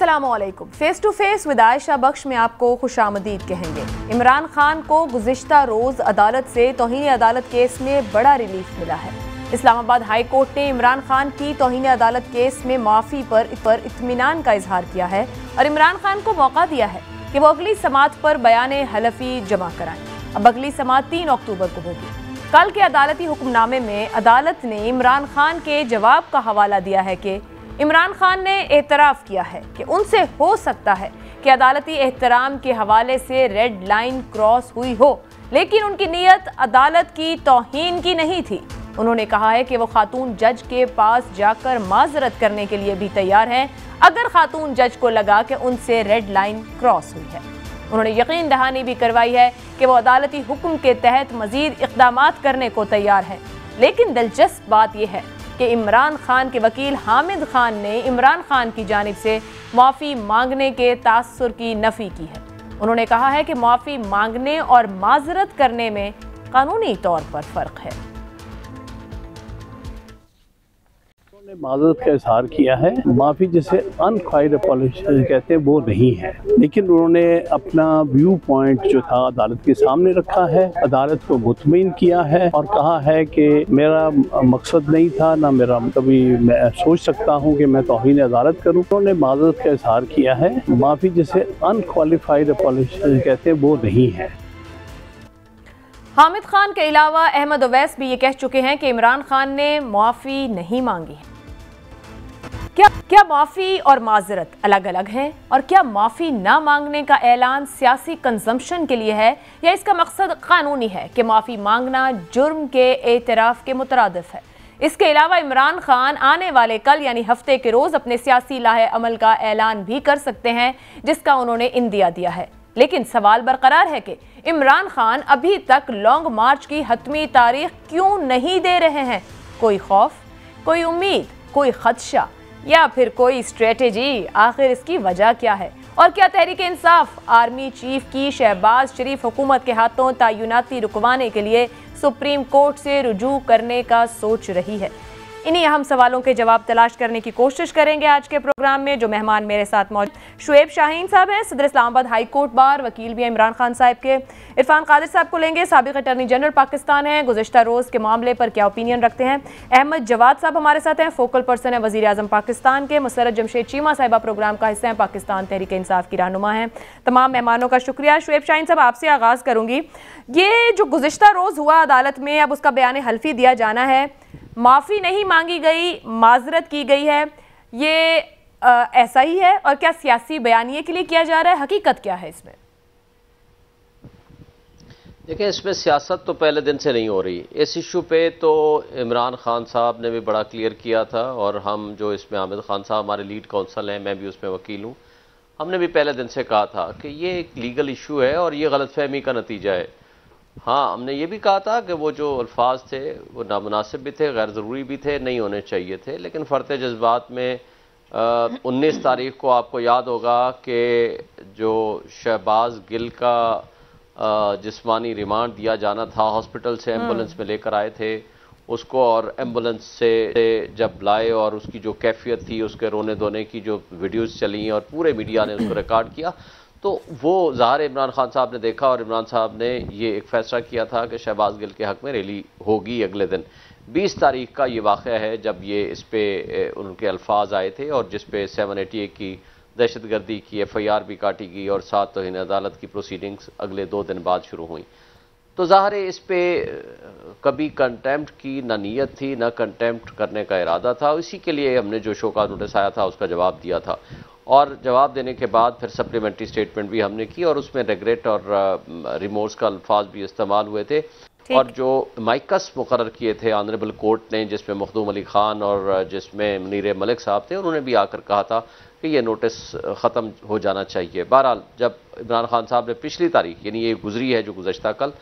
अस्सलामुअलैकुम। Face to face with Ayesha Bakhsh में आपको खुशामदीद कहेंगे। इमरान खान को गुज़िश्ता रोज़ अदालत से तौहीन अदालत केस में बड़ा रिलीफ मिला है। इस्लामाबाद हाई कोर्ट ने इमरान खान की तौहीन अदालत केस में माफ़ी पर इत्मीनान का इजहार किया है और इमरान खान को मौका दिया है कि वो अगली समात पर बयान हलफी जमा कराएं। अब अगली समात 3 अक्टूबर को होगी। कल के अदालती हुक्मनामे में अदालत ने इमरान खान के जवाब का हवाला दिया है कि इमरान खान ने एतराफ़ किया है कि उनसे हो सकता है कि अदालती एहतराम के हवाले से रेड लाइन क्रॉस हुई हो, लेकिन उनकी नीयत अदालत की तौहीन की नहीं थी। उन्होंने कहा है कि वो खातून जज के पास जाकर माजरत करने के लिए भी तैयार हैं अगर खातून जज को लगा कि उनसे रेड लाइन क्रॉस हुई है। उन्होंने यकीन दहानी भी करवाई है कि वो अदालती हुक्म के तहत मजीद इक़दामात करने को तैयार हैं। लेकिन दिलचस्प बात यह है कि इमरान खान के वकील हामिद खान ने इमरान खान की जानिब से माफ़ी मांगने के तासुर की नफ़ी की है। उन्होंने कहा है कि माफ़ी मांगने और माजरत करने में कानूनी तौर पर फ़र्क है। उन्होंने माजरत का इजहार किया है। माफ़ी जिसे अनक्वाइड अपॉलजी कहते हैं वो नहीं है, लेकिन उन्होंने अपना व्यू पॉइंट जो था अदालत के सामने रखा है, अदालत को मुतमईन किया है और कहा है कि मेरा मकसद नहीं था, ना मेरा कभी मैं सोच सकता हूँ कि मैं तौहीन अदालत करूँ। उन्होंने माजरत का इजहार किया है। माफ़ी जिसे अनक्वालिफाइड अपॉलजी कहते हैं वो नहीं है। हामिद खान के अलावा अहमद ओवैस भी ये कह चुके हैं कि इमरान खान ने माफ़ी नहीं मांगी है। क्या माफ़ी और माजरत अलग अलग हैं? और क्या माफ़ी ना मांगने का ऐलान सियासी कंजम्पशन के लिए है या इसका मकसद कानूनी है कि माफ़ी मांगना जुर्म के एतराफ़ के मुतरादिफ है? इसके अलावा इमरान खान आने वाले कल यानी हफ्ते के रोज़ अपने सियासी लाहे अमल का ऐलान भी कर सकते हैं, जिसका उन्होंने इंदिया दिया है। लेकिन सवाल बरकरार है कि इमरान खान अभी तक लॉन्ग मार्च की हतमी तारीख क्यों नहीं दे रहे हैं? कोई खौफ, कोई उम्मीद, कोई खदशा या फिर कोई स्ट्रेटेजी? आखिर इसकी वजह क्या है? और क्या तहरीक इंसाफ आर्मी चीफ की शहबाज शरीफ हुकूमत के हाथों तयनाती रुकवाने के लिए सुप्रीम कोर्ट से रुजू करने का सोच रही है? इन्हीं अहम सवालों के जवाब तलाश करने की कोशिश करेंगे आज के प्रोग्राम में। जो मेहमान मेरे साथ मौजूद शुएब शाहीन साहब हैं, सदर इस्लामाबाद हाई कोर्ट बार, वकील भी हैं इमरान खान साहब के। इरफान कादिर साहब को लेंगे, साबिक अटॉर्नी जनरल पाकिस्तान हैं, गुज़िश्ता रोज़ के मामले पर क्या ओपिनियन रखते हैं। अहमद जवाद साहब हमारे साथ हैं, फोकल पर्सन है वज़ीर आज़म पाकिस्तान के। मुसर्रत जमशेद चीमा साहिबा प्रोग्राम का हिस्सा हैं, पाकिस्तान तहरीक इंसाफ की रहनुमा हैं। तमाम मेहमानों का शुक्रिया। शुएब शाहीन साहब आपसे आगाज़ करूँगी। ये जो गुज़िश्ता रोज़ हुआ अदालत में, अब उसका बयान हल्फी दिया जाना है, माफ़ी नहीं मांगी गई, माजरत की गई है, ये ऐसा ही है? और क्या सियासी बयानिए के लिए किया जा रहा है? हकीकत क्या है इसमें? देखिए, इसमें सियासत तो पहले दिन से नहीं हो रही। इस इशू पे तो इमरान खान साहब ने भी बड़ा क्लियर किया था और हम जो इसमें हामिद खान साहब हमारे लीड काउंसल हैं, मैं भी उसमें वकील हूँ, हमने भी पहले दिन से कहा था कि ये एक लीगल इशू है और ये गलतफहमी का नतीजा है। हाँ, हमने ये भी कहा था कि वो जो अल्फाज थे वो नामुनासिब भी थे, गैर ज़रूरी भी थे, नहीं होने चाहिए थे। लेकिन फ़र्त जज्बात में 19 तारीख को आपको याद होगा कि जो शहबाज गिल का जिस्मानी रिमांड दिया जाना था, हॉस्पिटल से एम्बुलेंस में लेकर आए थे उसको, और एम्बुलेंस से जब लाए और उसकी जो कैफियत थी, उसके रोने धोने की जो वीडियोज़ चली और पूरे मीडिया ने उसको रिकॉर्ड किया, तो वो ज़ाहिर इमरान खान साहब ने देखा और इमरान साहब ने ये एक फ़ैसला किया था कि शहबाज गिल के हक़ में रैली होगी अगले दिन। 20 तारीख का ये वाक़या है जब ये इस पे उनके अल्फाज आए थे और जिस पे 788 की दहशतगर्दी की FIR भी काटी गई और 7 तौहीन अदालत की प्रोसीडिंग्स अगले 2 दिन बाद शुरू हुई। तो ज़ाहिर इस पे कभी कंटेम्प्ट की ना नीयत थी, ना कंटेम्प्ट करने का इरादा था। इसी के लिए हमने जो शोकॉज़ नोटिस आया था उसका जवाब दिया था और जवाब देने के बाद फिर सप्लीमेंट्री स्टेटमेंट भी हमने की और उसमें रिग्रेट और रिमोर्स का अल्फाज भी इस्तेमाल हुए थे। और जो माइकस मुकर्रर किए थे ऑनरेबल कोर्ट ने, जिसमें मखदूम अली खान और जिसमें मुनीर मलिक साहब थे, उन्होंने भी आकर कहा था कि ये नोटिस ख़त्म हो जाना चाहिए। बहरहाल जब इमरान खान साहब ने पिछली तारीख, यानी ये गुजरी है जो गुज़श्ता कल,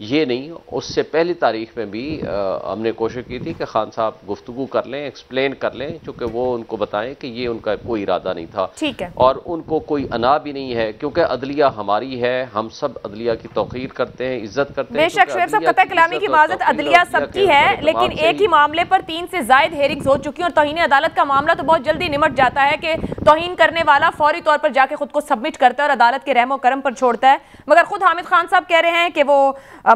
ये नहीं उससे पहली तारीख में भी हमने कोशिश की थी कि खान साहब गुफ्तगू कर लें, एक्सप्लेन कर लें, चूँकि वो उनको बताएं कि ये उनका कोई इरादा नहीं था। ठीक है। और उनको कोई अना भी नहीं है, क्योंकि अदलिया हमारी है, हम सब अदलिया की तौक़ीर करते हैं, इज्जत करते हैं। बेशक शेर साहब, कतई कलामी की इजाजत, अदलिया सबकी है, लेकिन एक ही मामले पर 3 से ज़ायद हेयरिंग्स हो चुकी हैं और तौहीन अदालत का मामला तो बहुत जल्दी निमट जाता है कि तौहीन करने वाला फौरी तौर पर जाके खुद को सबमिट करता है और अदालत के रहमो करम पर छोड़ता है। मगर खुद हामिद खान साहब कह रहे हैं कि वो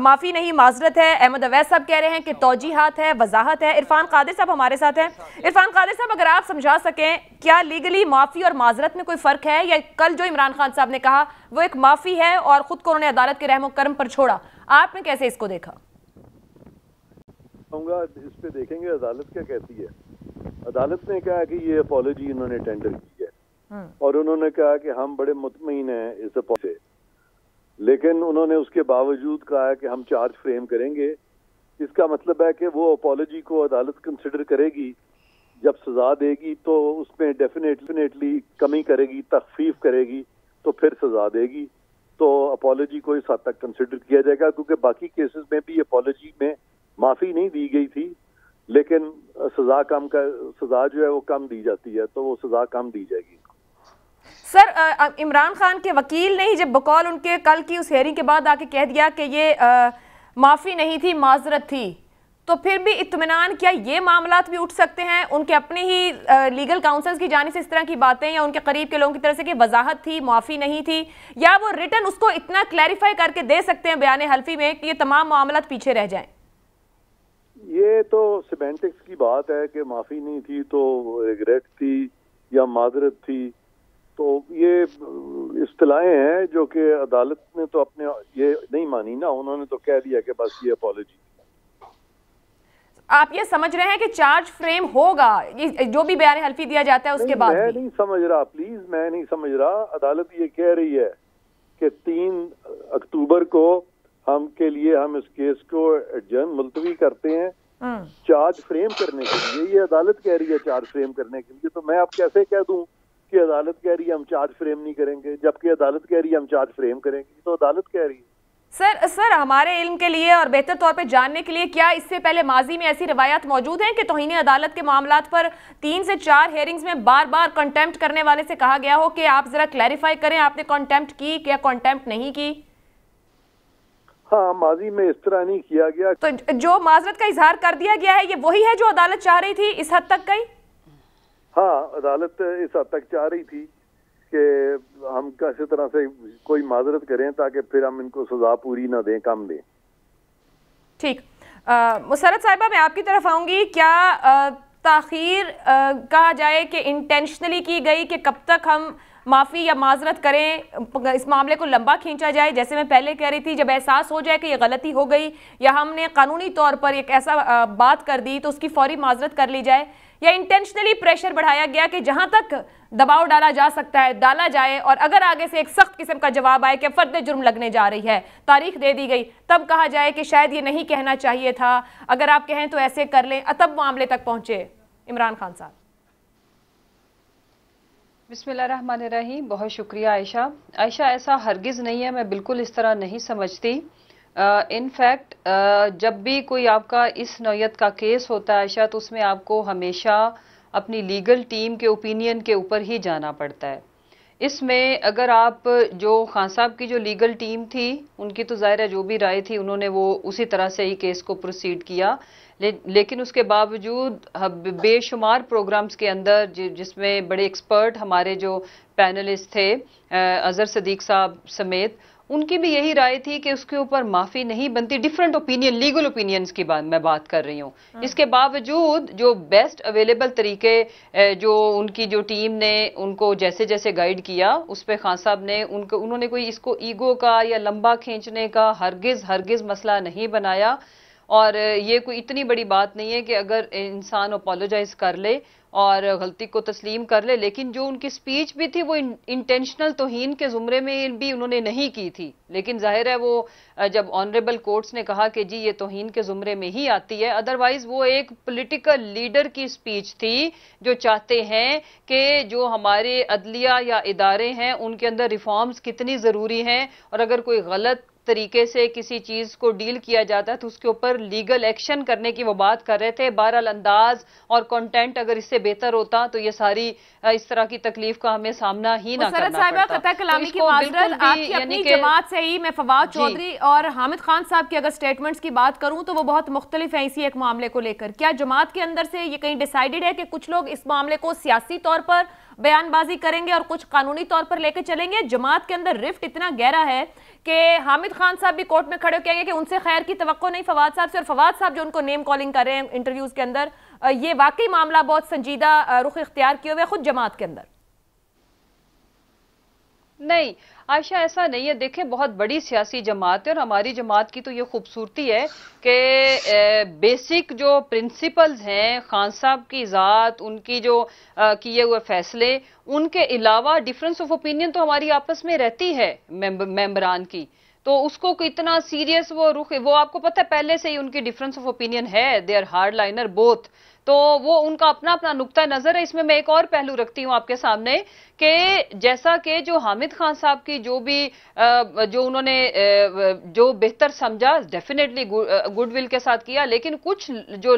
माफ़ी नहीं माजरत है। अहमद अवैस साहब कह रहे हैं कि तौजीहात है, वजाहत है। इरफान कादिर साहब हमारे साथ हैं। इरफान कादिर साहब, अगर आप समझा सकें, क्या लीगली माफ़ी और माजरत में कोई फ़र्क है, या कल जो इमरान खान साहब ने कहा वो एक माफ़ी है और ख़ुद को उन्होंने अदालत के रहमो करम पर छोड़ा, आपने कैसे इसको देखा? इस पे देखेंगे अदालत क्या कहती है। अदालत ने कहा कि ये अपॉलॉजी इन्होंने टेंडर की है और उन्होंने कहा कि हम बड़े मुतमईन हैं इस अपॉलॉजी से, लेकिन उन्होंने उसके बावजूद कहा कि हम चार्ज फ्रेम करेंगे। इसका मतलब है कि वो अपॉलॉजी को अदालत कंसिडर करेगी, जब सजा देगी तो उसमें डेफिनेटली कमी करेगी, तखफीफ करेगी, तो फिर सजा देगी। तो अपॉलॉजी को इस हद तक कंसिडर किया जाएगा, क्योंकि बाकी केसेस में भी अपॉलॉजी में माफी नहीं दी गई थी, लेकिन सजा जो है वो कम दी जाती है, तो वो सजा कम दी जाएगी। सर, इमरान खान के वकील ने ही जब बकौल उनके कल की उस हेयरिंग के बाद आके कह दिया कि ये माफी नहीं थी, माजरत थी, तो फिर भी इत्मीनान, क्या ये मामलात भी उठ सकते हैं उनके अपने ही लीगल काउंसिल्स की जानिब से इस तरह की बातें, या उनके करीब के लोगों की तरफ से कि वजाहत थी, माफी नहीं थी, या वो रिटर्न उसको इतना क्लैरिफाई करके दे सकते हैं बयान हल्फी में कि ये तमाम मामलात पीछे रह जाएं? ये तो सिमेंटिक्स की बात है कि माफी नहीं थी तो रिग्रेट थी या माजरत थी, तो ये इस्तिलाहें हैं जो कि अदालत ने तो अपने ये नहीं मानी ना, उन्होंने तो कह दिया कि बस ये अपॉलॉजी। आप ये समझ रहे हैं कि चार्ज फ्रेम होगा, ये जो भी बयान हल्फी दिया जाता है उसके बाद? मैं नहीं समझ रहा, प्लीज मैं नहीं समझ रहा। अदालत ये कह रही है कि 3 अक्टूबर को हम इस केस को एडजर्न मुलतवी करते हैं चार्ज फ्रेम करने के लिए। ये अदालत कह रही है चार्ज फ्रेम करने के लिए, तो मैं अब कैसे कह दूं कि अदालत कह रही है हम चार्ज फ्रेम नहीं करेंगे, जबकि अदालत कह रही है हम चार्ज फ्रेम करेंगे। तो अदालत कह रही है। सर हमारे इल्म के लिए और बेहतर तौर पे जानने के लिए, क्या इससे पहले माजी में ऐसी रवायात मौजूद हैं कि तौहीन अदालत के मामलात पर 3 से 4 हेयरिंग्स में बार बार कंटेम्प्ट करने वाले से कहा गया हो कि आप जरा क्लैरिफाई करें, आपने कंटेम्प्ट की या कंटेम्प्ट नहीं की? हाँ, माजी में इस तरह नहीं किया गया। तो जो माजरत का इजहार कर दिया गया है, ये वही है जो अदालत चाह रही थी इस हद तक गई? हाँ, अदालत इस हद तक चाह रही थी कि हम किसी तरह से कोई माजरत करें ताकि फिर हम इनको सजा पूरी ना दें, कम दें। ठीक। मुसरत साहिबा, मैं आपकी तरफ आऊंगी। क्या ताखीर कहा जाए कि इंटेंशनली की गई कि कब तक हम माफ़ी या माजरत करें, इस मामले को लंबा खींचा जाए? जैसे मैं पहले कह रही थी, जब एहसास हो जाए कि ये गलती हो गई या हमने कानूनी तौर पर एक ऐसा बात कर दी तो उसकी फौरी माजरत कर ली जाए, या इंटेंशनली प्रेशर बढ़ाया गया कि जहां तक दबाव डाला जा सकता है डाला जाए, और अगर आगे से एक सख्त किस्म का जवाब आए कि फर्द जुर्म लगने जा रही है, तारीख दे दी गई, तब कहा जाए कि शायद ये नहीं कहना चाहिए था, अगर आप कहें तो ऐसे कर लें, तब मामले तक पहुंचे? इमरान खान साहब। बिस्मिल्लाहिर्रहमानिर्रहीम। बहुत शुक्रिया आयशा। ऐसा हरगिज़ नहीं है, मैं बिल्कुल इस तरह नहीं समझती। इनफैक्ट जब भी कोई आपका इस नौयत का केस होता है आयशा, तो उसमें आपको हमेशा अपनी लीगल टीम के ओपिनियन के ऊपर ही जाना पड़ता है। इसमें अगर आप जो खान साहब की जो लीगल टीम थी, उनकी तो ज़ाहिर है जो भी राय थी उन्होंने वो उसी तरह से ही केस को प्रोसीड किया, लेकिन उसके बावजूद बेशुमार प्रोग्राम्स के अंदर जिसमें बड़े एक्सपर्ट हमारे जो पैनलिस्ट थे, अजहर सदीक साहब समेत, उनकी भी यही राय थी कि उसके ऊपर माफी नहीं बनती। डिफरेंट ओपिनियन, लीगल ओपिनियंस की मैं बात कर रही हूँ। इसके बावजूद जो बेस्ट अवेलेबल तरीके जो उनकी जो टीम ने उनको जैसे जैसे गाइड किया, उस पे खान साहब ने उन्होंने कोई इसको ईगो का या लंबा खींचने का हरगिज मसला नहीं बनाया। और ये कोई इतनी बड़ी बात नहीं है कि अगर इंसान अपोलोजाइज कर ले और गलती को तस्लीम कर ले, लेकिन जो उनकी स्पीच भी थी वो इंटेंशनल तौहीन के जुमरे में भी उन्होंने नहीं की थी। लेकिन जाहिर है वो जब ऑनरेबल कोर्ट्स ने कहा कि जी ये तौहीन के जुमरे में ही आती है, अदरवाइज वो एक पॉलिटिकल लीडर की स्पीच थी जो चाहते हैं कि जो हमारे अदलिया या इदारे हैं उनके अंदर रिफॉर्म्स कितनी ज़रूरी हैं, और अगर कोई गलत तरीके से किसी चीज को डील किया जाता है तो उसके ऊपर लीगल एक्शन करने की वो बात कर रहे थे। बहरहाल अंदाज और कंटेंट अगर इससे बेहतर होता तो ये सारी इस तरह की तकलीफ का हमें सामना ही ना करना पड़ता। कलामी की माजरत आपकी अपनी जमात से ही। मैं फवाद चौधरी और हामिद खान साहब की अगर स्टेटमेंट्स की बात करूं तो वो बहुत मुख्तलिफ है इसी एक मामले को लेकर। क्या जमात के अंदर से ये कहीं डिसाइडेड है कि कुछ लोग इस मामले को सियासी तौर पर बयानबाजी करेंगे और कुछ कानूनी तौर पर लेकर चलेंगे। जमात के अंदर रिफ्ट इतना गहरा है कि हामिद खान साहब भी कोर्ट में खड़े हो कहेंगे कि उनसे खैर की तवक्को नहीं फवाद साहब से, और फवाद साहब जो उनको नेम कॉलिंग कर रहे हैं इंटरव्यूज के अंदर, ये वाकई मामला बहुत संजीदा रुख इख्तियार किए हुए खुद जमात के अंदर। नहीं आयशा, ऐसा नहीं है। देखें, बहुत बड़ी सियासी जमात है और हमारी जमात की तो ये खूबसूरती है कि बेसिक जो प्रिंसिपल्स हैं, खान साहब की ज़ात, उनकी जो किए हुए फैसले, उनके अलावा डिफरेंस ऑफ ओपिनियन तो हमारी आपस में रहती है मेंबरान की, तो उसको इतना सीरियस वो रुख, वो आपको पता है पहले से ही उनकी डिफरेंस ऑफ ओपिनियन है, they are hard liner both, तो वो उनका अपना अपना नुक्ता नजर है। इसमें मैं एक और पहलू रखती हूं आपके सामने कि जैसा कि जो हामिद खान साहब की जो भी जो उन्होंने जो बेहतर समझा, डेफिनेटली गुडविल के साथ किया, लेकिन कुछ जो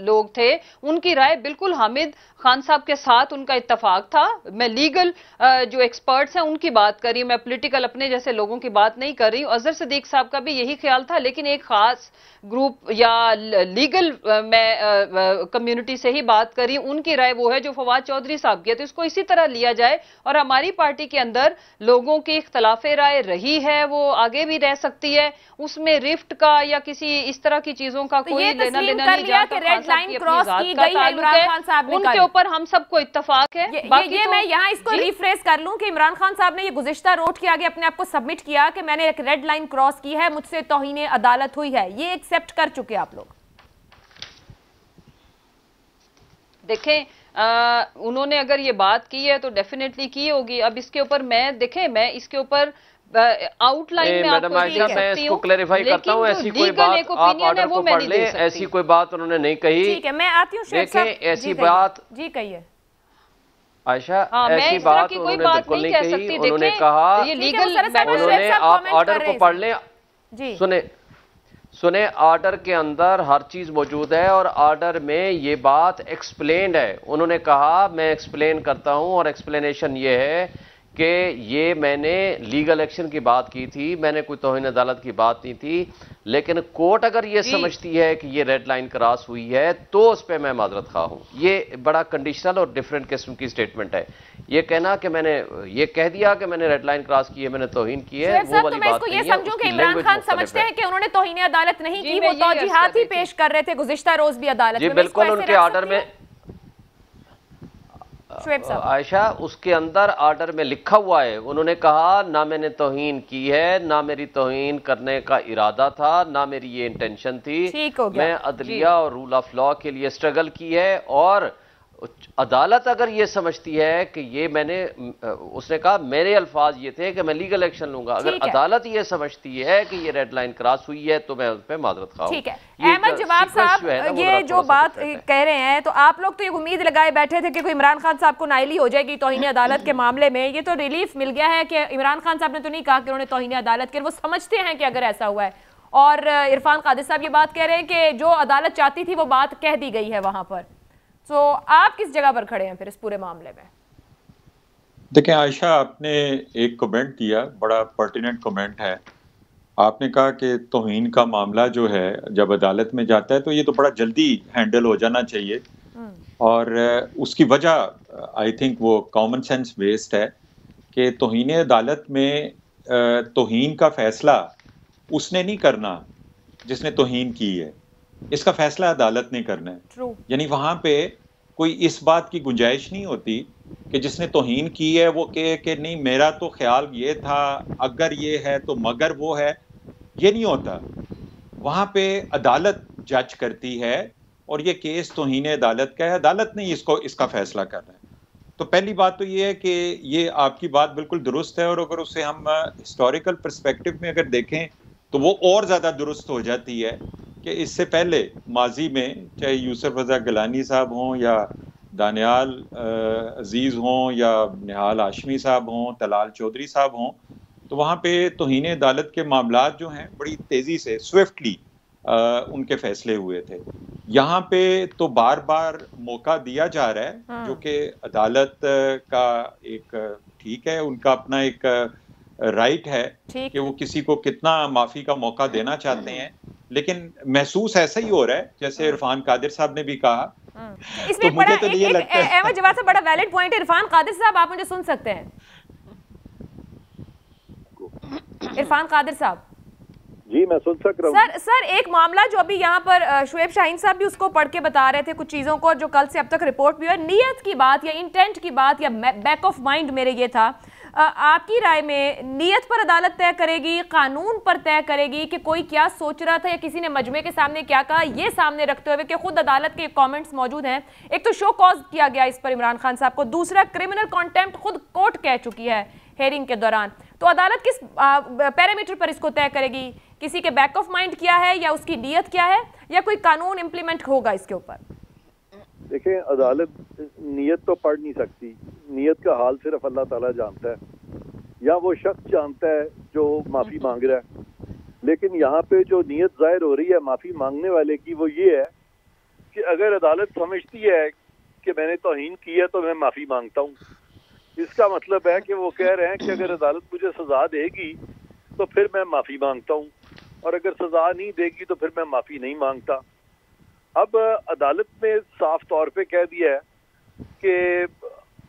लोग थे उनकी राय बिल्कुल हामिद खान साहब के साथ उनका इत्तेफाक था। मैं लीगल जो एक्सपर्ट्स हैं उनकी बात कर रही हूं, मैं पॉलिटिकल अपने जैसे लोगों की बात नहीं कर रही हूं। अजहर सिद्दीक साहब का भी यही ख्याल था, लेकिन एक खास ग्रुप या लीगल मैं कम्युनिटी से ही बात कर रही हूं, उनकी राय वो है जो फवाद चौधरी साहब की है। तो इसको इसी तरह लिया जाए, और हमारी पार्टी के अंदर लोगों की इख्तलाफे राय रही है, वो आगे भी रह सकती है, उसमें रिफ्ट का या किसी इस तरह की चीजों का कोई लेना देना नहीं जाता। रेड लाइन क्रॉस की गई है इमरान खान साहब ने, उनके ऊपर हम सबको इत्तेफाक है। ये मैं यहाँ इसको रिफ्रेश कर लूं कि इमरान खान साहब ने ये गुज़िश्ता रोड के आगे अपने आप को सबमिट किया कि मैंने एक रेड लाइन क्रॉस की है, मुझसे तौहीन अदालत हुई है, ये एक्सेप्ट कर चुके आप लोग। देखें, उन्होंने अगर ये बात की है तो डेफिनेटली की होगी। अब इसके ऊपर मैं इसके ऊपर आउटलाइन में आपको दे सकती हूं, क्लैरिफाई करता हूं। ऐसी कोई बात आप ऑर्डर को पढ़ लें, ऐसी कोई बात उन्होंने नहीं कही। ठीक है, मैं आती हूँ। देखें, ऐसी बात जी कहिए आयशा, ऐसी बात उन्होंने बिल्कुल नहीं कही। उन्होंने कहा, ये लीगल उन्होंने, आप ऑर्डर को पढ़ लें। सुने, ऑर्डर के अंदर हर चीज मौजूद है और ऑर्डर में ये बात एक्सप्लेन्ड है। उन्होंने कहा मैं एक्सप्लेन करता हूं, और एक्सप्लेनेशन ये है कि ये मैंने लीगल एक्शन की बात की थी, मैंने कोई तौहीन अदालत की बात नहीं थी, लेकिन कोर्ट अगर ये समझती है कि ये रेड लाइन क्रॉस हुई है तो उस पर मैं माजरत खा हूं। ये बड़ा कंडीशनल और डिफरेंट किस्म की स्टेटमेंट है। ये कहना कि मैंने ये कह दिया कि मैंने रेड लाइन क्रॉस की है, मैंने तौहीन की है, वो वाली बात नहीं है। ये समझूं कि इमरान खान समझते हैं कि उन्होंने तौहीन अदालत नहीं की, वो तौजीहात ही पेश कर रहे थे गुज़िश्ता रोज भी अदालत में। बिल्कुल उनके ऑर्डर में आयशा, उसके अंदर ऑर्डर में लिखा हुआ है, उन्होंने कहा ना मैंने तौहीन की है, ना मेरी तौहीन करने का इरादा था, ना मेरी ये इंटेंशन थी। मैं अदलिया और रूल ऑफ लॉ के लिए स्ट्रगल की है, और अदालत अगर ये समझती है कि ये मैंने, उसने कहा मेरे अल्फाज ये थे कि मैं लीगल एक्शन लूंगा, अगर अदालत ये समझती है कि ये रेड लाइन क्रॉस हुई है तो मैं उस पर माजरत खाऊं। ठीक है, अहमद जवाब साहब ये जो बात कह रहे हैं, तो आप लोग तो ये उम्मीद लगाए बैठे थे कि कोई इमरान खान साहब को नाइली हो जाएगी तौहीन अदालत के मामले में। ये तो रिलीफ मिल गया है कि इमरान खान साहब ने तो नहीं कहा कि उन्होंने तौहीन अदालत की, वो समझते हैं कि अगर ऐसा हुआ है। और इरफान कादिर साहब ये बात कह रहे हैं कि जो अदालत चाहती थी वो बात कह दी गई है वहां पर। तो आप किस जगह पर खड़े हैं फिर इस पूरे मामले में? देखिए आयशा, आपने एक कमेंट किया, बड़ा पर्टिनेंट कमेंट है। आपने कहा कि तौहीन का मामला जो है जब अदालत में जाता है तो ये तो बड़ा जल्दी हैंडल हो जाना चाहिए, और उसकी वजह आई थिंक वो कॉमन सेंस बेस्ड है कि तौहीन अदालत में तौहीन का फैसला उसने नहीं करना जिसने तौहीन की है, इसका फैसला अदालत ने करना है। यानी वहां पे कोई इस बात की गुंजाइश नहीं होती कि जिसने तौहीन की है वो कहे कि नहीं मेरा तो ख्याल ये था, अगर ये है तो मगर वो है, ये नहीं होता। वहां पे अदालत जज करती है और ये केस तौहीन अदालत का है, अदालत ने इसका फैसला करना है। तो पहली बात तो ये है कि ये आपकी बात बिल्कुल दुरुस्त है, और अगर उसे हम हिस्टोरिकल पर्सपेक्टिव में अगर देखें तो वो और ज़्यादा दुरुस्त हो जाती है कि इससे पहले माजी में चाहे यूसुफ रज़ा गिलानी साहब हों या दानियाल अजीज़ हों या निहाल हाशमी साहब हों, तलाल चौधरी साहब हों, तो वहाँ पे तौहीन अदालत के मामलात जो हैं बड़ी तेज़ी से स्विफ्टली उनके फैसले हुए थे। यहाँ पे तो बार बार मौका दिया जा रहा है, जो कि अदालत का एक ठीक है, उनका अपना एक राइट है कि वो किसी को कितना माफ़ी का मौका देना चाहते हैं, लेकिन महसूस ऐसा ही हो रहा है जैसे इरफान कादिर साहब ने भी कहा इसमें तो बड़ा मुझे तो ये लगता है अहमद जवाद साहब बड़ा वैलिड पॉइंट है। इरफान कादिर साहब, आप मुझे सुन सकते हैं? इरफान कादिर साहब जी, मैं सुन सक रहा हूँ। सर एक मामला जो अभी यहाँ पर शुएब शाहीन साहब भी उसको पढ़ के बता रहे थे कुछ चीज़ों को, जो कल से अब तक रिपोर्ट भी हुआ, नीयत की बात या इंटेंट की बात या बैक ऑफ माइंड मेरे ये था, आपकी राय में नीयत पर अदालत तय करेगी, कानून पर तय करेगी कि कोई क्या सोच रहा था या किसी ने मजमे के सामने क्या कहा, ये सामने रखते हुए कि खुद अदालत के कमेंट्स मौजूद हैं। एक तो शो कॉज किया गया इस पर इमरान खान साहब को, दूसरा क्रिमिनल कॉन्टेम्प्ट खुद कोर्ट कह चुकी है हेयरिंग के दौरान। तो अदालत किस पैरामीटर पर इसको तय करेगी? किसी के बैक ऑफ माइंड क्या है या उसकी नीयत क्या है, या कोई कानून इंप्लीमेंट होगा इसके ऊपर? देखें, अदालत नीयत तो पढ़ नहीं सकती, नीयत का हाल सिर्फ अल्लाह ताला जानता है या वो शख्स जानता है जो माफ़ी मांग रहा है। लेकिन यहाँ पे जो नीयत जाहिर हो रही है माफ़ी मांगने वाले की, वो ये है कि अगर अदालत समझती है कि मैंने तौहीन की है तो मैं माफ़ी मांगता हूँ, इसका मतलब है कि वो कह रहे हैं कि अगर अदालत मुझे सज़ा देगी तो फिर मैं माफ़ी मांगता हूँ, और अगर सज़ा नहीं देगी तो फिर मैं माफ़ी नहीं मांगता। अब अदालत ने साफ तौर पे कह दिया है कि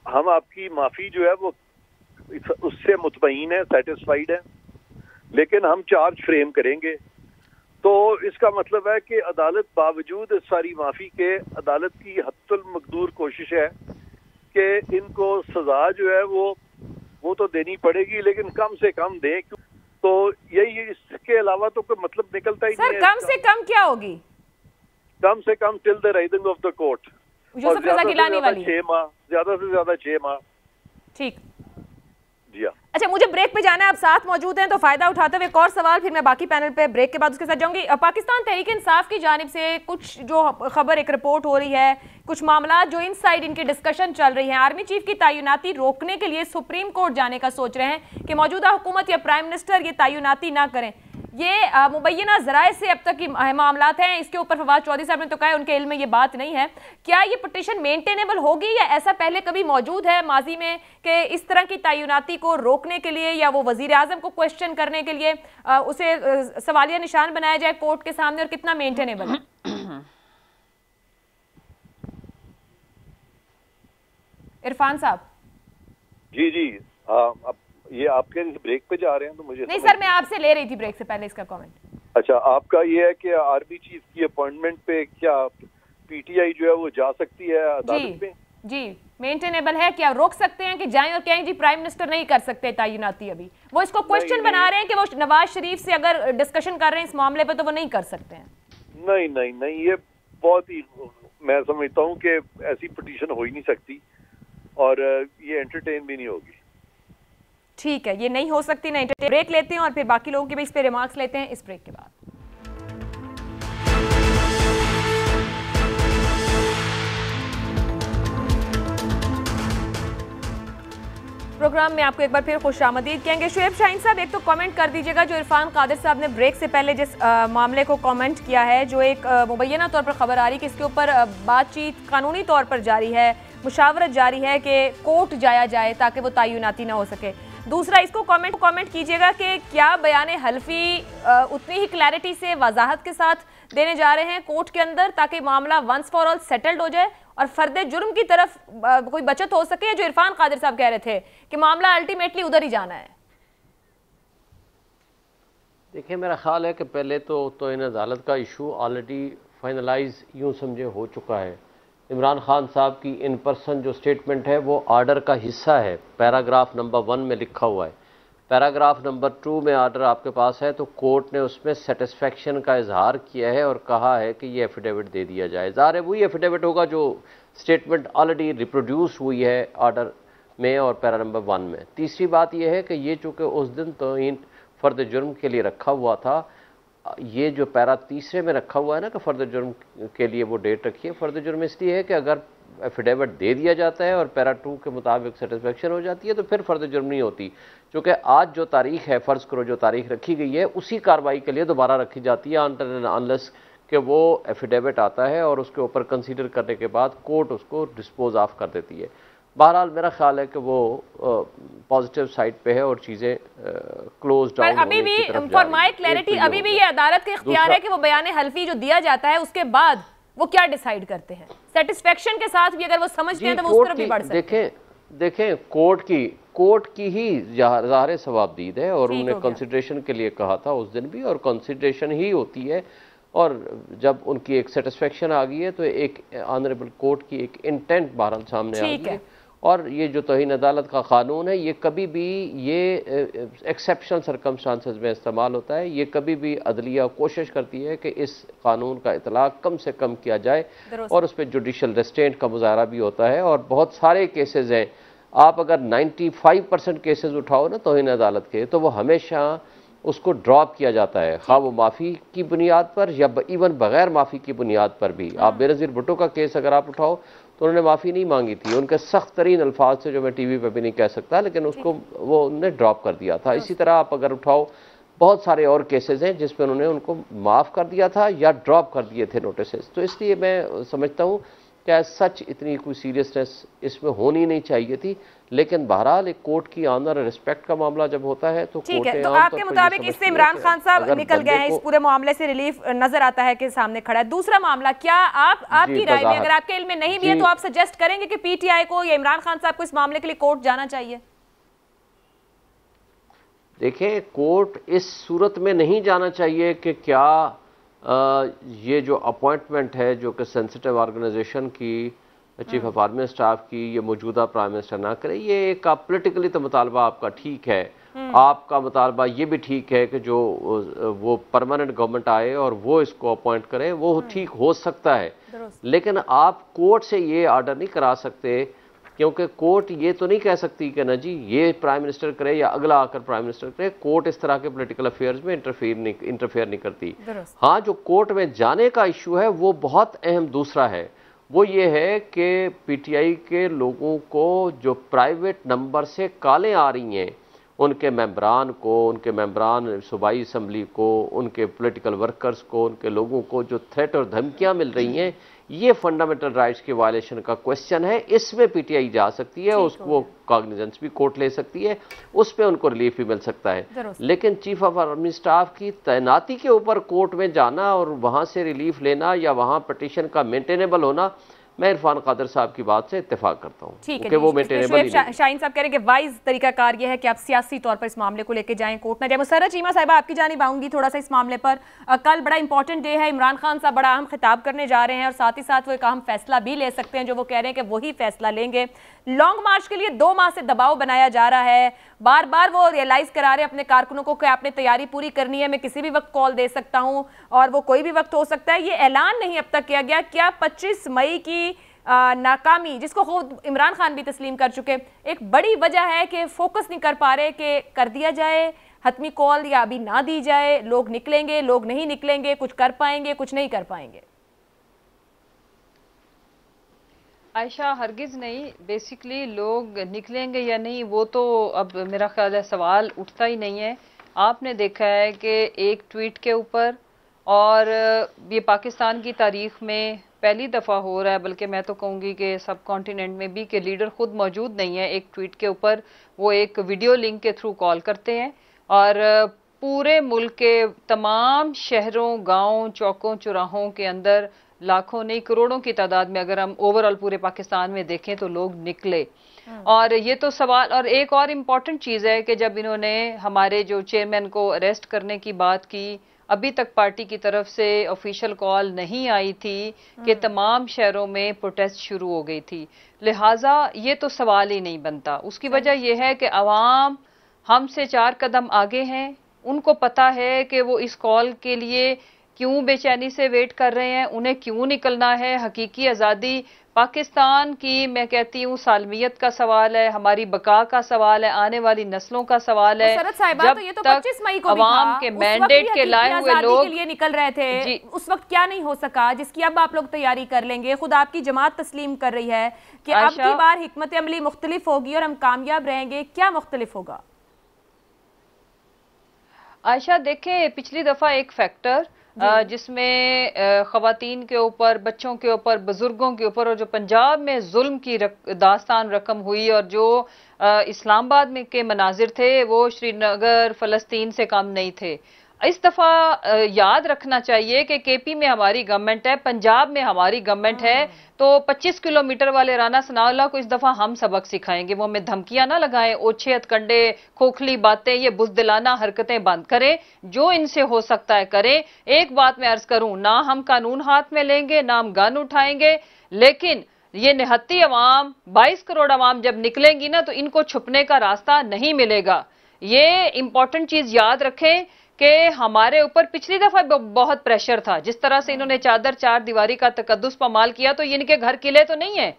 हम आपकी माफ़ी जो है वो उससे मुतमईन है, सेटिस्फाइड है, लेकिन हम चार्ज फ्रेम करेंगे। तो इसका मतलब है कि अदालत बावजूद इस सारी माफ़ी के, अदालत की हद्दुल मकदूर कोशिश है कि इनको सज़ा जो है वो तो देनी पड़ेगी, लेकिन कम से कम दें। तो यही, इसके अलावा तो कोई मतलब निकलता ही नहीं है। सर कम से कम क्या होगी? कम से कम till the rising of the court, Yousuf Raza Gilani वाली 6 माह, ज्यादा से ज्यादा 6 माह। ठीक, जी हाँ। अच्छा, मुझे ब्रेक पे जाना है, आप साथ मौजूद हैं तो फायदा उठाते हुए एक और सवाल, फिर मैं बाकी पैनल पे ब्रेक के बाद उसके साथ जाऊंगी। पाकिस्तान तहरीक इंसाफ की जानिब से कुछ जो खबर, एक रिपोर्ट हो रही है, कुछ मामला जो इनसाइड इनकी डिस्कशन चल रही है, आर्मी चीफ की तैनाती रोकने के लिए सुप्रीम कोर्ट जाने का सोच रहे हैं कि मौजूदा हुकूमत या प्राइम मिनिस्टर ये तैनाती ना करें। ये मुबैना ज़राए से अब तक की मामलात हैं, इसके ऊपर फवाद चौधरी साहब ने तो कहा उनके इल्म में ये बात नहीं है। क्या ये पिटीशन मेंटेनेबल होगी या ऐसा पहले कभी मौजूद है माजी में कि इस तरह की तैनाती को रोकने के लिए या वो वजीर आजम को क्वेश्चन करने के लिए उसे सवालिया निशान बनाया जाए कोर्ट के सामने, और कितना मेंटेनेबल है? इरफान साहब जी जी, अब ये आपके ब्रेक पे जा रहे हैं तो मुझे नहीं सर, मैं आपसे ले रही थी ब्रेक से पहले इसका कमेंट। अच्छा, आपका ये है कि आर्मी चीफ की अपॉइंटमेंट पे क्या पीटीआई जो है वो जा सकती है अदालत में? जी, मेंटेनेबल है, क्या रोक सकते हैं कि जाएं और कहें जी प्राइम मिनिस्टर नहीं कर सकते तैनाती? अभी वो इसको क्वेश्चन बना रहे हैं कि वो नवाज शरीफ से अगर डिस्कशन कर रहे हैं इस मामले पे तो वो नहीं कर सकते हैं। नहीं नहीं नहीं, ये बहुत ही, मैं समझता हूँ कि ऐसी पिटीशन हो ही नहीं सकती और ये एंटरटेन भी नहीं होगी। ठीक है, ये नहीं हो सकती ना एंटरटेन। ब्रेक लेते हैं और फिर बाकी लोगों के भी इस पे रिमार्क्स लेते हैं इस ब्रेक के बाद। प्रोग्राम में आपको एक बार फिर खुशामदीद कहेंगे। शुएब शाहीन साहब, एक तो कमेंट कर दीजिएगा जो इरफान कादिर साहब ने ब्रेक से पहले जिस मामले को कमेंट किया है, जो एक मुबैना तौर पर खबर आ रही है कि इसके ऊपर बातचीत कानूनी तौर पर जारी है, मुशावरत जारी है कि कोर्ट जाया जाए ताकि वो तैनाती ना हो सके। दूसरा, इसको कमेंट कीजिएगा कि क्या बयान हल्फी उतनी ही क्लैरिटी से वजाहत के साथ देने जा रहे हैं कोर्ट के अंदर ताकि मामला वंस फॉर ऑल सेटल्ड हो जाए और फर्द जुर्म की तरफ कोई बचत हो सके, जो इरफान कादिर साहब कह रहे थे कि मामला अल्टीमेटली उधर ही जाना है। देखिए, मेरा ख्याल है कि पहले तो इन अदालत का इशू ऑलरेडी फाइनलाइज यूँ समझे हो चुका है। इमरान खान साहब की इन पर्सन जो स्टेटमेंट है वो आर्डर का हिस्सा है, पैराग्राफ नंबर 1 में लिखा हुआ है। पैराग्राफ नंबर 2 में आर्डर आपके पास है, तो कोर्ट ने उसमें सेटिस्फेक्शन का इजहार किया है और कहा है कि ये एफिडेविट दे दिया जाए। ज़ाहिर है वही एफिडेविट होगा जो स्टेटमेंट ऑलरेडी रिप्रोड्यूस हुई है आर्डर में और पैरा नंबर 1 में। तीसरी बात यह है कि ये चूँकि उस दिन तौहीन फ़र्द जुर्म के लिए रखा हुआ था, ये जो पैरा तीसरे में रखा हुआ है ना कि फ़र्द जुर्म के लिए वो डेट रखी है, फ़र्द जुर्म इसलिए है कि अगर एफिडेविट दे दिया जाता है और पैरा 2 के मुताबिक सेटिस्फेक्शन हो जाती है तो फिर फ़र्द जुर्म नहीं होती। चूँकि आज जो तारीख है, फ़र्ज़ करो जो तारीख रखी गई है, उसी कार्रवाई के लिए दोबारा रखी जाती है अनलेस कि वो एफिडेविट आता है और उसके ऊपर कंसीडर करने के बाद कोर्ट उसको डिस्पोज ऑफ कर देती है। बहरहाल मेरा ख्याल है कि वो पॉजिटिव साइड पे है और चीज़ें क्लोज डाउन। अभी भी फॉर माय क्लैरिटी, अभी भी ये अदालत के इख्तियार है कि वो बयान हल्फी जो दिया जाता है उसके बाद वो क्या डिसाइड करते हैं। सेटिस्फेक्शन के साथ भी अगर वो समझते हैं तो वो उस तरफ भी बढ़ सकते हैं। देखें कोर्ट की ही ज़ाहिर सवाबदीद है और उन्होंने कंसिडरेशन के लिए कहा था उस दिन भी, और कंसिडरेशन ही होती है। और जब उनकी एक सेटिस्फेक्शन आ गई है तो एक ऑनरेबल कोर्ट की एक इंटेंट बहरहाल सामने आ गई है। और ये जो तौहीन अदालत का कानून है ये कभी भी ये एक्सेप्शनल सर्कमस्टांसेस में इस्तेमाल होता है। ये कभी भी अदलिया कोशिश करती है कि इस कानून का इतलाक कम से कम किया जाए और उस पर जुडिशल रेस्ट्रेंट का मुजाहरा भी होता है। और बहुत सारे केसेस हैं, आप अगर 95% केसेस उठाओ ना तौहीन अदालत के, तो वो हमेशा उसको ड्रॉप किया जाता है, खा वो माफ़ी की बुनियाद पर या इवन बगैर माफ़ी की बुनियाद पर भी। आप बेनज़ीर भुट्टो का केस अगर आप उठाओ तो उन्होंने माफ़ी नहीं मांगी थी, उनके सख्त तरीन अल्फाज से जो मैं टीवी पे भी नहीं कह सकता, लेकिन उसको वो उन्होंने ड्रॉप कर दिया था। इसी तरह आप अगर उठाओ बहुत सारे और केसेस हैं जिसमें उन्होंने उनको माफ़ कर दिया था या ड्रॉप कर दिए थे नोटिस। तो इसलिए मैं समझता हूँ कि सच इतनी कोई सीरियसनेस इसमें होनी नहीं चाहिए थी। लेकिन बहरहाल एक कोर्ट की ऑनर रिस्पेक्ट का मामला जब होता है तो ठीक है। तो आपके मुताबिक इससे इमरान खान साहब निकल गए हैं, इस पूरे मामले से रिलीफ नजर आता है कि सामने खड़ा है। दूसरा मामला, क्या आपकी राय में, अगर आपके इल्म में नहीं भी है तो आप सजेस्ट करेंगे कि पीटीआई को या इमरान खान साहब को इस मामले के लिए कोर्ट जाना चाहिए? देखिए, कोर्ट इस सूरत में नहीं जाना चाहिए कि क्या ये जो अपॉइंटमेंट है जो कि सेंसिटिव ऑर्गेनाइजेशन की चीफ ऑफ आर्मी स्टाफ की ये मौजूदा प्राइम मिनिस्टर ना करे। ये एक पॉलिटिकली तो मुतालबा आपका ठीक है, आपका मुतालबा ये भी ठीक है कि जो वो परमानेंट गवर्नमेंट आए और वो इसको अपॉइंट करे, वो ठीक हो सकता है। लेकिन आप कोर्ट से ये ऑर्डर नहीं करा सकते, क्योंकि कोर्ट ये तो नहीं कह सकती कि ना जी ये प्राइम मिनिस्टर करे या अगला आकर प्राइम मिनिस्टर करे। कोर्ट इस तरह के पॉलिटिकल अफेयर्स में इंटरफेयर नहीं करती। हाँ, जो कोर्ट में जाने का इशू है वो बहुत अहम दूसरा है। वो ये है कि पीटीआई के लोगों को जो प्राइवेट नंबर से कॉलें आ रही हैं, उनके मेंबरान को, उनके मेंबरान सूबाई असम्बली को, उनके पॉलिटिकल वर्कर्स को, उनके लोगों को जो थ्रेट और धमकियां मिल रही हैं, ये फंडामेंटल राइट्स के वायलेशन का क्वेश्चन है। इसमें पीटीआई जा सकती है, उसको कॉग्निजेंस भी कोर्ट ले सकती है, उस पर उनको रिलीफ भी मिल सकता है। लेकिन चीफ ऑफ आर्मी स्टाफ की तैनाती के ऊपर कोर्ट में जाना और वहां से रिलीफ लेना या वहां पिटीशन का मेंटेनेबल होना, मैं इरफान कादर साहब की बात से इत्तेफाक करता हूँ। ठीक है, वो मेंटेनेबल शाहीन साहब कह रहे हैं कि वाइज तरीकाकार ये है कि आप सियासी तौर पर इस मामले को लेके जाएं, कोर्ट ना जाए। मुसर्रत चीमा साहिबा, आपकी जानिब आऊंगी थोड़ा सा इस मामले पर। कल बड़ा इंपॉर्टेंट डे है, इमरान खान साहब बड़ा अहम खिताब करने जा रहे हैं और साथ ही साथ वो एक अहम फैसला भी ले सकते हैं, जो वो कह रहे हैं कि वही फैसला लेंगे। लॉन्ग मार्च के लिए 2 माह से दबाव बनाया जा रहा है, बार बार वो रियलाइज करा रहे हैं अपने कारकुनों को कि आपने तैयारी पूरी करनी है, मैं किसी भी वक्त कॉल दे सकता हूं और वो कोई भी वक्त हो सकता है। ये ऐलान नहीं अब तक किया गया। क्या 25 मई की नाकामी, जिसको खुद इमरान खान भी तस्लीम कर चुके, एक बड़ी वजह है कि फोकस नहीं कर पा रहे कि कर दिया जाए हतमी कॉल या अभी ना दी जाए? लोग निकलेंगे, लोग नहीं निकलेंगे, कुछ कर पाएंगे, कुछ नहीं कर पाएंगे? आयशा, हरगिज नहीं। बेसिकली लोग निकलेंगे या नहीं वो तो अब मेरा ख्याल है सवाल उठता ही नहीं है। आपने देखा है कि एक ट्वीट के ऊपर, और ये पाकिस्तान की तारीख में पहली दफ़ा हो रहा है, बल्कि मैं तो कहूँगी कि सब कॉन्टिनेंट में भी, कि लीडर खुद मौजूद नहीं है। एक ट्वीट के ऊपर वो एक वीडियो लिंक के थ्रू कॉल करते हैं और पूरे मुल्क के तमाम शहरों, गाँव, चौकों, चौराहों के अंदर लाखों नहीं करोड़ों की तादाद में, अगर हम ओवरऑल पूरे पाकिस्तान में देखें तो लोग निकले। और ये तो सवाल, और एक और इम्पॉर्टेंट चीज़ है कि जब इन्होंने हमारे जो चेयरमैन को अरेस्ट करने की बात की, अभी तक पार्टी की तरफ से ऑफिशियल कॉल नहीं आई थी कि तमाम शहरों में प्रोटेस्ट शुरू हो गई थी। लिहाजा ये तो सवाल ही नहीं बनता। उसकी वजह यह है कि अवाम हमसे 4 कदम आगे हैं, उनको पता है कि वो इस कॉल के लिए क्यों बेचैनी से वेट कर रहे हैं, उन्हें क्यों निकलना है। हकीकी आज़ादी पाकिस्तान की, मैं कहती हूँ, सालमियत का सवाल है, हमारी बका का सवाल है, आने वाली नस्लों का सवाल है। जब तो ये तो 25 मई को अवाम के मैंडेट के लाए हुए लोग के लिए निकल रहे थे, उस वक्त क्या नहीं हो सका जिसकी अब आप लोग तैयारी कर लेंगे? खुद आपकी जमात तस्लीम कर रही है कि अब की बार हिकमत अमली मुख्तलिफ होगी और हम कामयाब रहेंगे। क्या मुख्तलिफ होगा? आयशा, देखें, पिछली दफा एक फैक्टर जिसमें ख़वातीन के ऊपर, बच्चों के ऊपर, बुजुर्गों के ऊपर, और जो पंजाब में जुल्म की दास्तान रकम हुई और जो इस्लामाबाद में के मनाजिर थे वो श्रीनगर, फ़लस्तीन से कम नहीं थे। इस दफा याद रखना चाहिए कि केपी में हमारी गवर्नमेंट है, पंजाब में हमारी गवर्नमेंट है, तो 25 किलोमीटर वाले राना सनाउल्लाह को इस दफा हम सबक सिखाएंगे। वो हमें धमकियां ना लगाएं, ओछे हथकंडे, खोखली बातें, ये बुज़दिलाना हरकतें बंद करें, जो इनसे हो सकता है करें। एक बात मैं अर्ज करूं, ना हम कानून हाथ में लेंगे, ना हम गन उठाएंगे, लेकिन ये निहत्ती अवाम, 22 करोड़ अवाम जब निकलेंगी ना, तो इनको छुपने का रास्ता नहीं मिलेगा। ये इंपॉर्टेंट चीज याद रखें कि हमारे ऊपर पिछली दफा बहुत प्रेशर था। जिस तरह से इन्होंने चादर चार दीवारी का तकद्दुस पामाल किया, तो इनके घर किले तो नहीं है।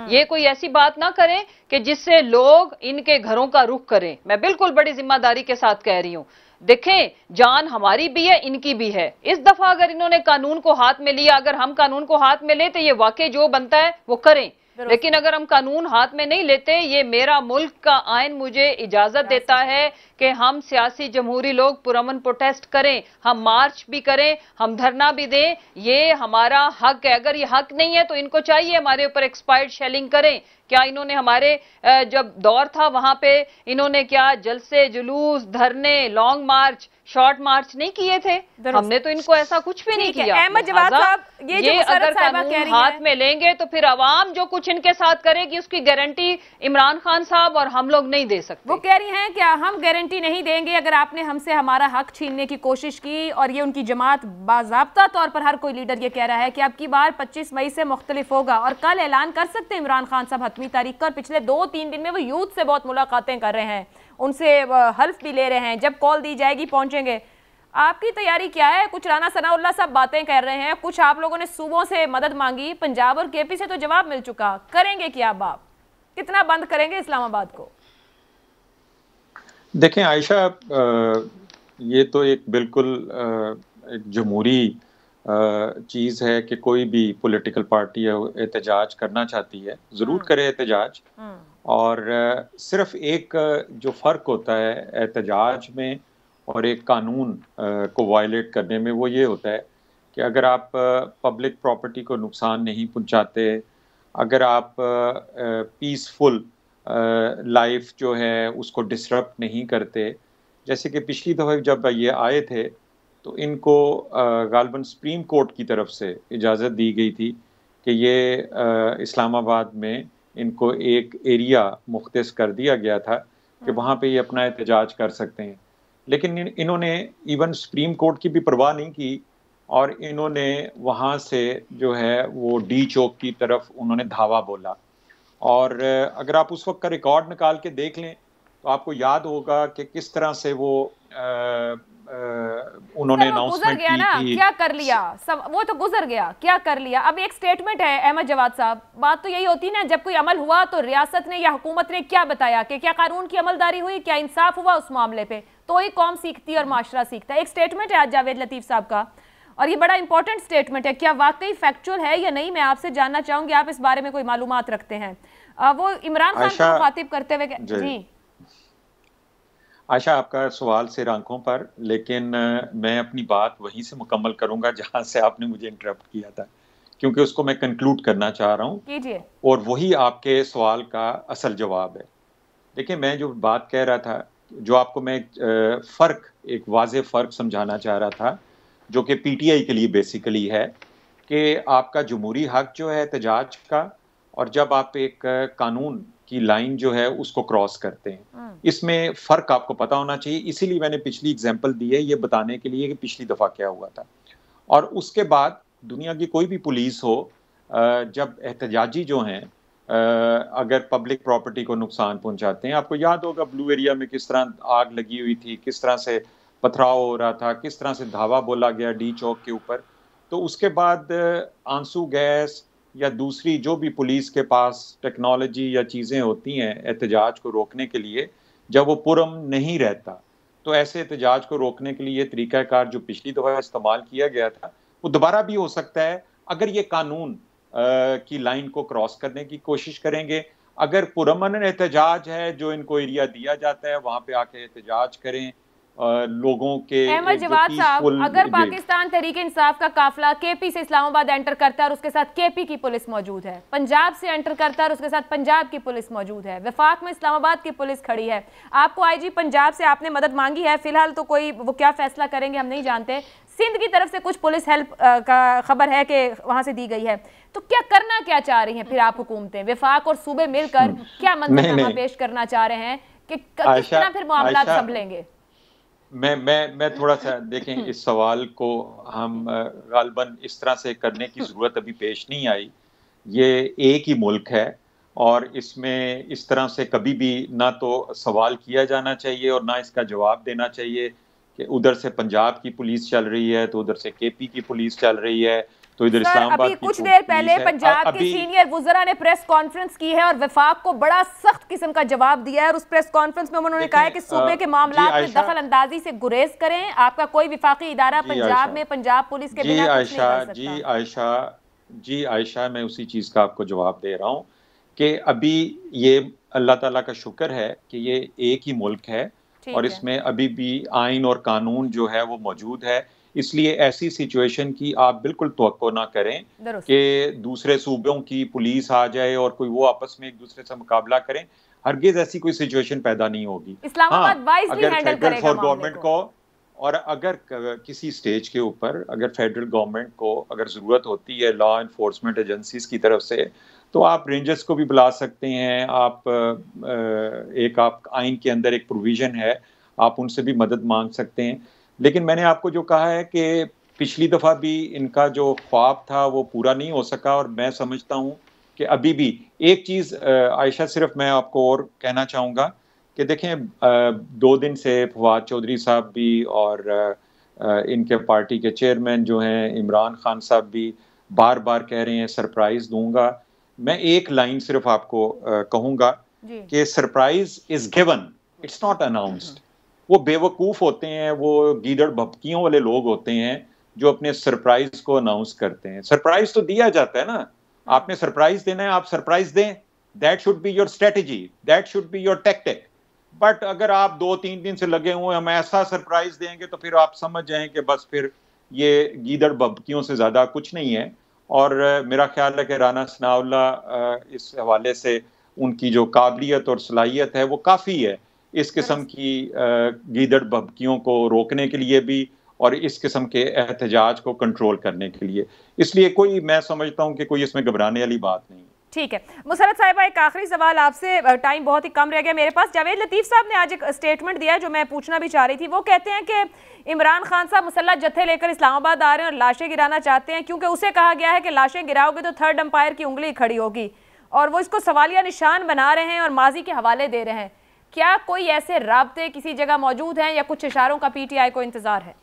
ये कोई ऐसी बात ना करें कि जिससे लोग इनके घरों का रुख करें। मैं बिल्कुल बड़ी जिम्मेदारी के साथ कह रही हूं, देखें जान हमारी भी है, इनकी भी है। इस दफा अगर इन्होंने कानून को हाथ में लिया, अगर हम कानून को हाथ में ले, तो ये वाकई जो बनता है वो करें। लेकिन अगर हम कानून हाथ में नहीं लेते, ये मेरा मुल्क का आइन मुझे इजाजत देता है कि हम सियासी जमहूरी लोग पुरअमन प्रोटेस्ट करें, हम मार्च भी करें, हम धरना भी दें, ये हमारा हक है। अगर ये हक नहीं है तो इनको चाहिए हमारे ऊपर एक्सपायर्ड शेलिंग करें। क्या इन्होंने हमारे जब दौर था वहां पे इन्होंने क्या जलसे, जुलूस, धरने, लॉन्ग मार्च, शॉर्ट मार्च नहीं किए थे? हमने तो इनको ऐसा कुछ भी नहीं किया। अहमद जवाद साहब, ये अगर कानून हाथ में लेंगे तो फिर अवाम जो कुछ इनके साथ करेगी उसकी गारंटी इमरान खान साहब और हम लोग नहीं दे सकते। वो कह रही हैं कि हम गारंटी नहीं देंगे, अगर आपने हमसे हमारा हक छीनने की कोशिश की। और ये उनकी जमात बाज़ाब्ता तौर पर, हर कोई लीडर ये कह रहा है कि अब की बार 25 मई से मुख्तलिफ होगा। और कल ऐलान कर सकते हैं इमरान खान साहब हतमी तारीख का, और पिछले 2-3 दिन में वो यूथ से बहुत मुलाकातें कर रहे हैं, उनसे हल्फ भी ले रहे हैं, जब कॉल दी जाएगी पहुंचेंगे। आपकी तैयारी क्या है? कुछ राना सनाउल्लाह साहब बातें कर रहे हैं, कुछ आप लोगों ने सूबों से मदद मांगी, पंजाब और केपी से तो जवाब मिल चुका, करेंगे क्या? अब आप कितना बंद करेंगे इस्लामाबाद को? देखें आयशा, ये तो एक बिल्कुल एक जमहूरी चीज़ है कि कोई भी पॉलिटिकल पार्टी एहतजाज करना चाहती है, ज़रूर करे एहतजाज। और सिर्फ एक जो फ़र्क होता है एहतजाज में और एक कानून को वायलेट करने में, वो ये होता है कि अगर आप पब्लिक प्रॉपर्टी को नुकसान नहीं पहुंचाते, अगर आप पीसफुल लाइफ जो है उसको डिसरप्ट नहीं करते। जैसे कि पिछली दफ़ा जब ये आए थे तो इनको गालबन सुप्रीम कोर्ट की तरफ से इजाज़त दी गई थी कि ये इस्लामाबाद में इनको एक एरिया मुख्तस कर दिया गया था कि वहाँ पे ये अपना एहतजाज कर सकते हैं। लेकिन इन्होंने इवन सुप्रीम कोर्ट की भी परवाह नहीं की और इन्होंने वहाँ से जो है वो डी चौक की तरफ उन्होंने धावा बोला। और अगर आप उस वक्त का रिकॉर्ड निकाल के देख लें तो आपको याद होगा कि किस तरह से वो उन्होंने अनाउंसमेंट की थी। क्या कर लिया वो तो गुजर गया, क्या कर लिया। अब एक स्टेटमेंट है अहमद जवाद साहब, बात तो यही होती ना, जब कोई अमल हुआ तो रियासत ने या हुकूमत ने क्या बताया कि क्या कानून की अमलदारी हुई, क्या इंसाफ हुआ उस मामले पे, तो ही कौम सीखती है और माशरा सीखता है। एक स्टेटमेंट है आज जावेद लतीफ साहब का और ये बड़ा इंपॉर्टेंट स्टेटमेंट है, क्या वाकई फैक्चुअल है या नहीं, मैं आपसे जानना चाहूंगी, आप इस बारे में कोई मालूमात रखते हैं। वो इमरान खान को मुखातिब करते हुए जी आशा, आपका सवाल सिर आंखों पर, लेकिन मैं अपनी बात वहीं से मुकम्मल करूंगा जहां से आपने मुझे इंटरप्ट किया था, क्योंकि उसको मैं कंक्लूड करना चाह रहा हूं। कीजिए। और वही आपके सवाल का असल जवाब है। देखिए, मैं जो बात कह रहा था, जो आपको मैं एक वाज़ेह फ़र्क समझाना चाह रहा था, जो कि पीटीआई के लिए बेसिकली है, कि आपका जमहूरी हक जो है एहतजाज का, और जब आप एक कानून की लाइन जो है उसको क्रॉस करते हैं, इसमें फ़र्क आपको पता होना चाहिए। इसीलिए मैंने पिछली एग्जाम्पल दी है, ये बताने के लिए कि पिछली दफ़ा क्या हुआ था। और उसके बाद दुनिया की कोई भी पुलिस हो, जब एहतजाजी जो हैं अगर पब्लिक प्रॉपर्टी को नुकसान पहुंचाते हैं, आपको याद होगा ब्लू एरिया में किस तरह आग लगी हुई थी, किस तरह से पथराव हो रहा था, किस तरह से धावा बोला गया डी चौक के ऊपर। तो उसके बाद आंसू गैस या दूसरी जो भी पुलिस के पास टेक्नोलॉजी या चीज़ें होती हैं एहतजाज को रोकने के लिए, जब वो पुरअमन नहीं रहता, तो ऐसे एहतजाज को रोकने के लिए तरीक़ाकार जो पिछली दफ़ा इस्तेमाल किया गया था वो दोबारा भी हो सकता है, अगर ये कानून की लाइन को क्रॉस करने की कोशिश करेंगे। अगर पुरअमन एहतजाज है, जो इनको एरिया दिया जाता है वहाँ पे आके एहतजाज करें, लोगों के अहमद जवाद साहब, अगर पाकिस्तान तहरीक इंसाफ का काफिला केपी से इस्लामाबाद एंटर करता है और उसके साथ केपी की पुलिस मौजूद है, पंजाब से एंटर करता है और उसके साथ पंजाब की पुलिस मौजूद है, वफाक में इस्लामाबाद की पुलिस खड़ी है, आपको आईजी पंजाब से आपने मदद मांगी है, फिलहाल तो कोई वो क्या फैसला करेंगे हम नहीं जानते, सिंध की तरफ से कुछ पुलिस हेल्प का खबर है कि वहां से दी गई है, तो क्या करना क्या चाह रही हैं फिर आप हुकूमतें, वफाक और सूबे मिलकर क्या मंजरनामा पेश करना चाह रहे हैं कि किस तरह फिर मामला संभलेंगे? मैं थोड़ा सा देखें, इस सवाल को हम गालबन इस तरह से करने की जरूरत अभी पेश नहीं आई। ये एक ही मुल्क है और इसमें इस तरह से कभी भी ना तो सवाल किया जाना चाहिए और ना इसका जवाब देना चाहिए कि उधर से पंजाब की पुलिस चल रही है तो उधर से केपी की पुलिस चल रही है तो इधर इस्लामाबाद की कुछ देर पहले पंजाब के सीनियर वुज़रा ने प्रेस कॉन्फ्रेंस की है और वफाक को बड़ा सख्त किस्म का जवाब दिया है और उस प्रेस कॉन्फ्रेंस में उन्होंने कहा है कि सूबे के मामला में दखल अंदाजी से गुरेज करें, आपका कोई विफाकी इदारा पंजाब में पंजाब पुलिस के बिना कुछ नहीं कर सकता। जी आयशा, मैं उसी चीज का आपको जवाब दे रहा हूँ कि अभी ये अल्लाह ताला का शुक्र है कि ये एक ही मुल्क है और इसमें अभी भी आइन और कानून जो है वो मौजूद है, इसलिए ऐसी सिचुएशन की आप बिल्कुल तवक्को ना करें कि दूसरे सूबों की पुलिस आ जाए और कोई वो आपस में एक दूसरे से मुकाबला करें। हरगिज ऐसी कोई सिचुएशन पैदा नहीं होगी। अगर फेडरल फॉर गवर्नमेंट को और अगर किसी स्टेज के ऊपर अगर फेडरल गवर्नमेंट को अगर जरूरत होती है लॉ एनफोर्समेंट एजेंसीज की तरफ से, तो आप रेंजर्स को भी बुला सकते हैं। आप आइन के अंदर एक प्रोविजन है, आप उनसे भी मदद मांग सकते हैं। लेकिन मैंने आपको जो कहा है कि पिछली दफ़ा भी इनका जो ख्वाब था वो पूरा नहीं हो सका और मैं समझता हूँ कि अभी भी एक चीज़ आयशा सिर्फ मैं आपको और कहना चाहूँगा कि देखें 2 दिन से फवाद चौधरी साहब भी और इनके पार्टी के चेयरमैन जो हैं इमरान खान साहब भी बार बार कह रहे हैं सरप्राइज़ दूंगा। मैं एक लाइन सिर्फ आपको कहूँगा कि surprise is given, it's not announced. वो बेवकूफ़ होते हैं, वो गीदड़ भपकियों वाले लोग होते हैं जो अपने सरप्राइज को अनाउंस करते हैं। सरप्राइज तो दिया जाता है ना, आपने सरप्राइज देना है, आप सरप्राइज दें, that should be your strategy, that should be your tactic. But अगर आप 2-3 दिन से लगे हुए हम ऐसा सरप्राइज देंगे तो फिर आप समझ जाएं कि बस फिर ये गीदड़ भपकियों से ज्यादा कुछ नहीं है। और मेरा ख्याल है कि राना सनाउल्लाह इस हवाले से उनकी जो काबिलियत और सलाहियत है वो काफ़ी है इस किस्म की गीदड़ भपकियों को रोकने के लिए भी और इस किस्म के एहतजाज को कंट्रोल करने के लिए। इसलिए कोई, मैं समझता हूँ कि कोई इसमें घबराने वाली बात नहीं। ठीक है मुसरत साहिबा, एक आखिरी सवाल आपसे, टाइम बहुत ही कम रह गया मेरे पास। जावेद लतीफ़ साहब ने आज एक स्टेटमेंट दिया जो मैं पूछना भी चाह रही थी। वो कहते हैं कि इमरान खान साहब मुसल्लह जत्थे लेकर इस्लामाबाद आ रहे हैं और लाशें गिराना चाहते हैं क्योंकि उसे कहा गया है कि लाशें गिराओगे तो थर्ड अंपायर की उंगली खड़ी होगी, और वो इसको सवालिया निशान बना रहे हैं और माजी के हवाले दे रहे हैं। क्या कोई ऐसे राब्ते किसी जगह मौजूद हैं या कुछ इशारों का पीटीआई को इंतजार है?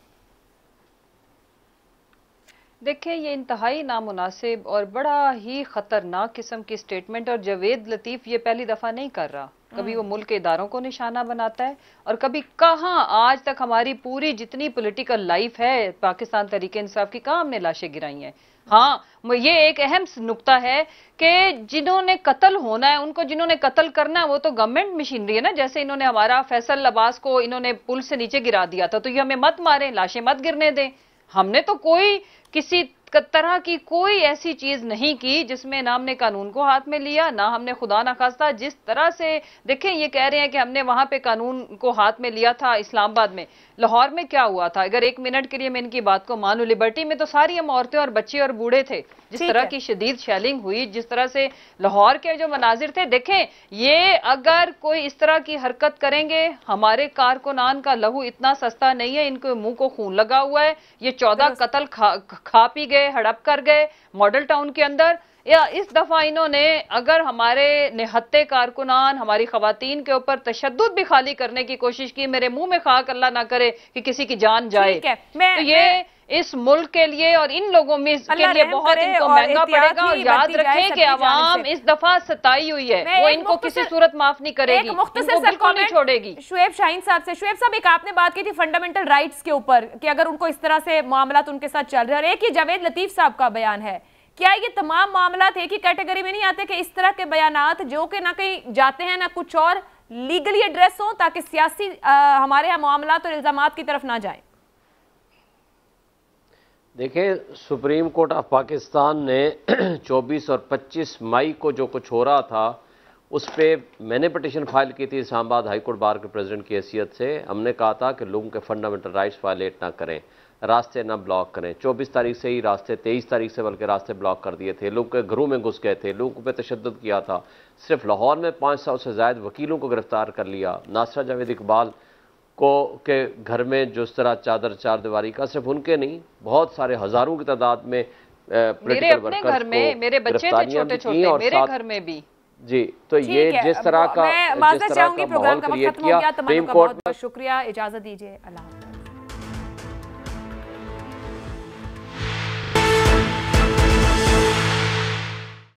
देखिए, ये इंतहाई नामुनासिब और बड़ा ही खतरनाक किस्म की स्टेटमेंट, और जावेद लतीफ़ ये पहली दफा नहीं कर रहा। कभी वो मुल्क के इदारों को निशाना बनाता है और कभी कहाँ आज तक हमारी पूरी जितनी पॉलिटिकल लाइफ है पाकिस्तान तहरीक इंसाफ की, कहाँ हमने लाशें गिराई हैं। हाँ, ये एक अहम नुक्ता है कि जिन्होंने कत्ल होना है, उनको जिन्होंने कत्ल करना है वो तो गवर्नमेंट मशीनरी है ना। जैसे इन्होंने हमारा फैसल अब्बास को इन्होंने पुल से नीचे गिरा दिया था, तो ये हमें मत मारें, लाशें मत गिरने दें। हमने तो कोई किसी तरह की कोई ऐसी चीज नहीं की जिसमें ना हमने कानून को हाथ में लिया, ना हमने खुदा ना खास्ता जिस तरह से, देखें ये कह रहे हैं कि हमने वहां पे कानून को हाथ में लिया था इस्लामाबाद में। लाहौर में क्या हुआ था, अगर 1 मिनट के लिए मैं इनकी बात को मानूं, लिबर्टी में तो सारी हम औरतें और बच्चे और बूढ़े थे। जिस तरह की शदीद शेलिंग हुई, जिस तरह से लाहौर के जो मनाजिर थे, देखें ये अगर कोई इस तरह की हरकत करेंगे, हमारे कारकुनान का लहू इतना सस्ता नहीं है, इनके मुंह को खून लगा हुआ है। ये 14 कत्ल खा पी गए, हड़प कर गए मॉडल टाउन के अंदर। या इस दफा इन्होंने अगर हमारे निहत्ते कारकुनान, हमारी खवातीन के ऊपर तशद्दुद भी खाली करने की कोशिश की, मेरे मुंह में खाक अल्लाह ना करे कि किसी की जान जाए, तो ये इस मुल्क के लिए और इन लोगों में के लिए बहुत इनको महंगा पड़ेगा। और याद रखें कि अवाम इस दफा सताई हुई है, वो इनको किसी सूरत माफ नहीं करेगी, इनको बिल्कुल नहीं छोड़ेगी। शुएब शाहीन साहब से, शुएब साहब एक आपने बात की थी फंडामेंटल राइट्स के ऊपर कि अगर उनको इस तरह से मामला उनके साथ चल रहे हैं, और एक ही जावेद लतीफ साहब का बयान है, क्या ये तमाम मामला एक ही कैटेगरी में नहीं आते कि इस तरह के बयानात जो कि ना कहीं जाते हैं ना कुछ और, लीगली एड्रेस हो ताकि सियासी हमारे यहाँ मामलात और इल्जामात की तरफ ना जाए? देखिए, सुप्रीम कोर्ट ऑफ पाकिस्तान ने 24 और 25 मई को जो कुछ हो रहा था उस पर मैंने पिटीशन फाइल की थी इस्लामाबाद हाई कोर्ट बार के प्रेसिडेंट की हैसियत से। हमने कहा था कि लोगों के फंडामेंटल राइट्स वायलेट ना करें, रास्ते ना ब्लॉक करें। 24 तारीख से ही रास्ते, 23 तारीख से बल्कि रास्ते ब्लॉक कर दिए थे, लोगों के घरों में घुस गए थे, लोगों पे तशद्दुद किया था। सिर्फ लाहौर में 500 से ज़ायद वकीलों को गिरफ्तार कर लिया। नासरा जावेद इकबाल को के घर में जो इस तरह चादर चार दीवारी का, सिर्फ उनके नहीं, बहुत सारे हज़ारों की तादाद में मेरे अपने घर में मेरे बच्चे थे छोटे छोटे, मेरे घर में भी। जी, तो ये जिस तरह का माहौल क्रिएट किया, सुप्रीम कोर्ट। बहुत शुक्रिया, इजाजत दीजिए। अल्लाह।